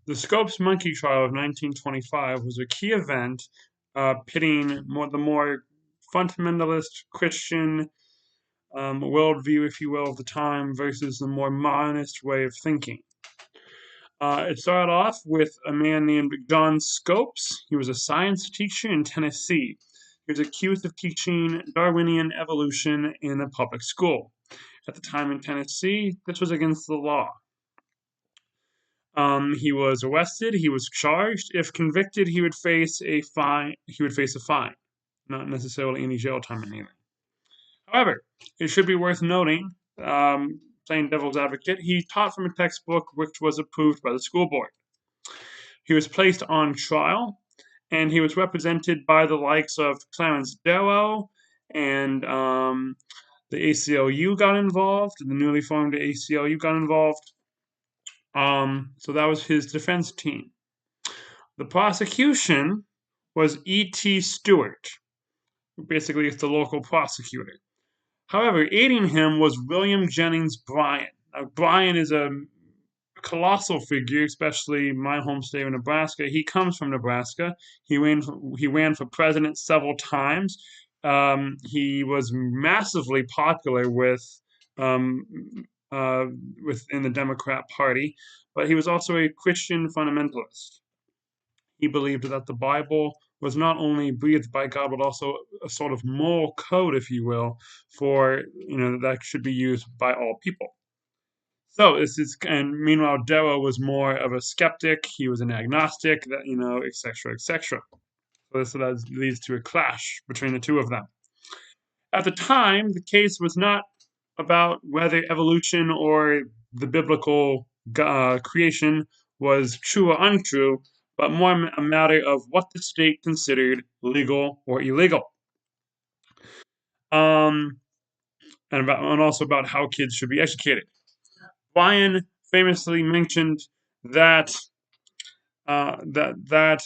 The Scopes monkey trial of 1925 was a key event pitting the more fundamentalist Christian worldview, if you will, of the time versus the more modernist way of thinking. It started off with a man named John Scopes. He was a science teacher in Tennessee. He was accused of teaching Darwinian evolution in a public school. At the time in Tennessee, this was against the law. He was arrested. He was charged. If convicted, he would face a fine. Not necessarily any jail time or anything. However, it should be worth noting, playing devil's advocate, he taught from a textbook which was approved by the school board. He was placed on trial, and he was represented by the likes of Clarence Darrow, and the ACLU got involved. The newly formed ACLU got involved. So that was his defense team. The prosecution was E.T. Stewart. Basically, it's the local prosecutor. However, aiding him was William Jennings Bryan. Now, Bryan is a colossal figure, especially my home state of Nebraska. He comes from Nebraska. He ran for president several times. He was massively popular within the Democrat Party, but he was also a Christian fundamentalist. He believed that the Bible was not only breathed by God, but also a sort of moral code, if you will, for that should be used by all people. So and meanwhile, Darrow was more of a skeptic. He was an agnostic, etc., etc. So that leads to a clash between the two of them. At the time, the case was not about whether evolution or the biblical creation was true or untrue, but more a matter of what the state considered legal or illegal. And also about how kids should be educated. Bryan famously mentioned that the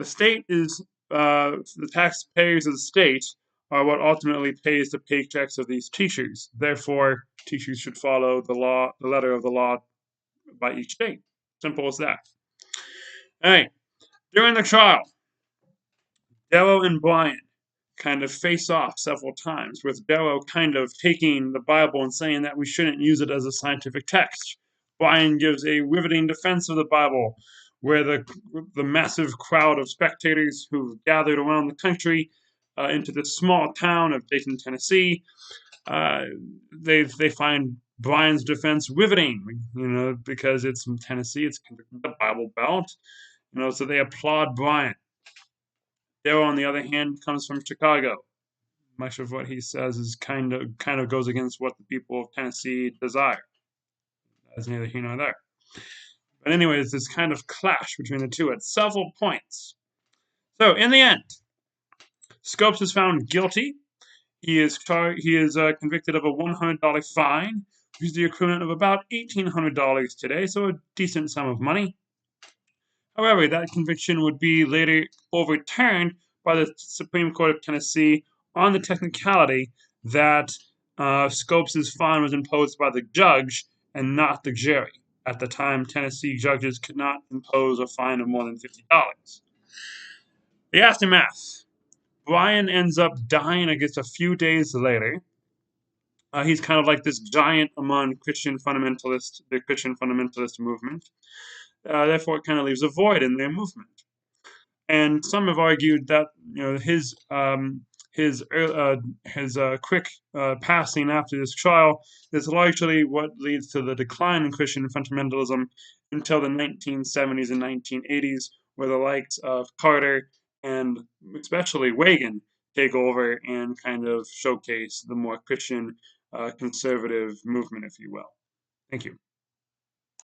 state is the taxpayers of the state are what ultimately pays the paychecks of these teachers. Therefore, teachers should follow the letter of the law by each state. Simple as that. All right. During the trial, Darrow and Bryan kind of face off several times, with Darrow kind of taking the Bible and saying that we shouldn't use it as a scientific text. Bryan gives a riveting defense of the Bible, where the massive crowd of spectators who've gathered around the country into this small town of Dayton, Tennessee, they find Bryan's defense riveting, because it's from Tennessee, it's the Bible Belt, so they applaud Bryan. Darrow, on the other hand, comes from Chicago. Much of what he says is kind of goes against what the people of Tennessee desire. That's neither here nor there. But anyways, this kind of clash between the two at several points. So in the end, Scopes is found guilty. He is convicted of a $100 fine, which is the equivalent of about $1,800 today, so a decent sum of money. However, that conviction would be later overturned by the Supreme Court of Tennessee on the technicality that Scopes' fine was imposed by the judge and not the jury. At the time, Tennessee judges could not impose a fine of more than $50. The aftermath. Bryan ends up dying, I guess, a few days later. He's kind of like this giant among the Christian fundamentalist movement. Therefore, it kind of leaves a void in their movement. And some have argued that his quick passing after this trial is largely what leads to the decline in Christian fundamentalism until the 1970s and 1980s, where the likes of Carter and especially Reagan take over and kind of showcase the more Christian conservative movement, if you will. Thank you.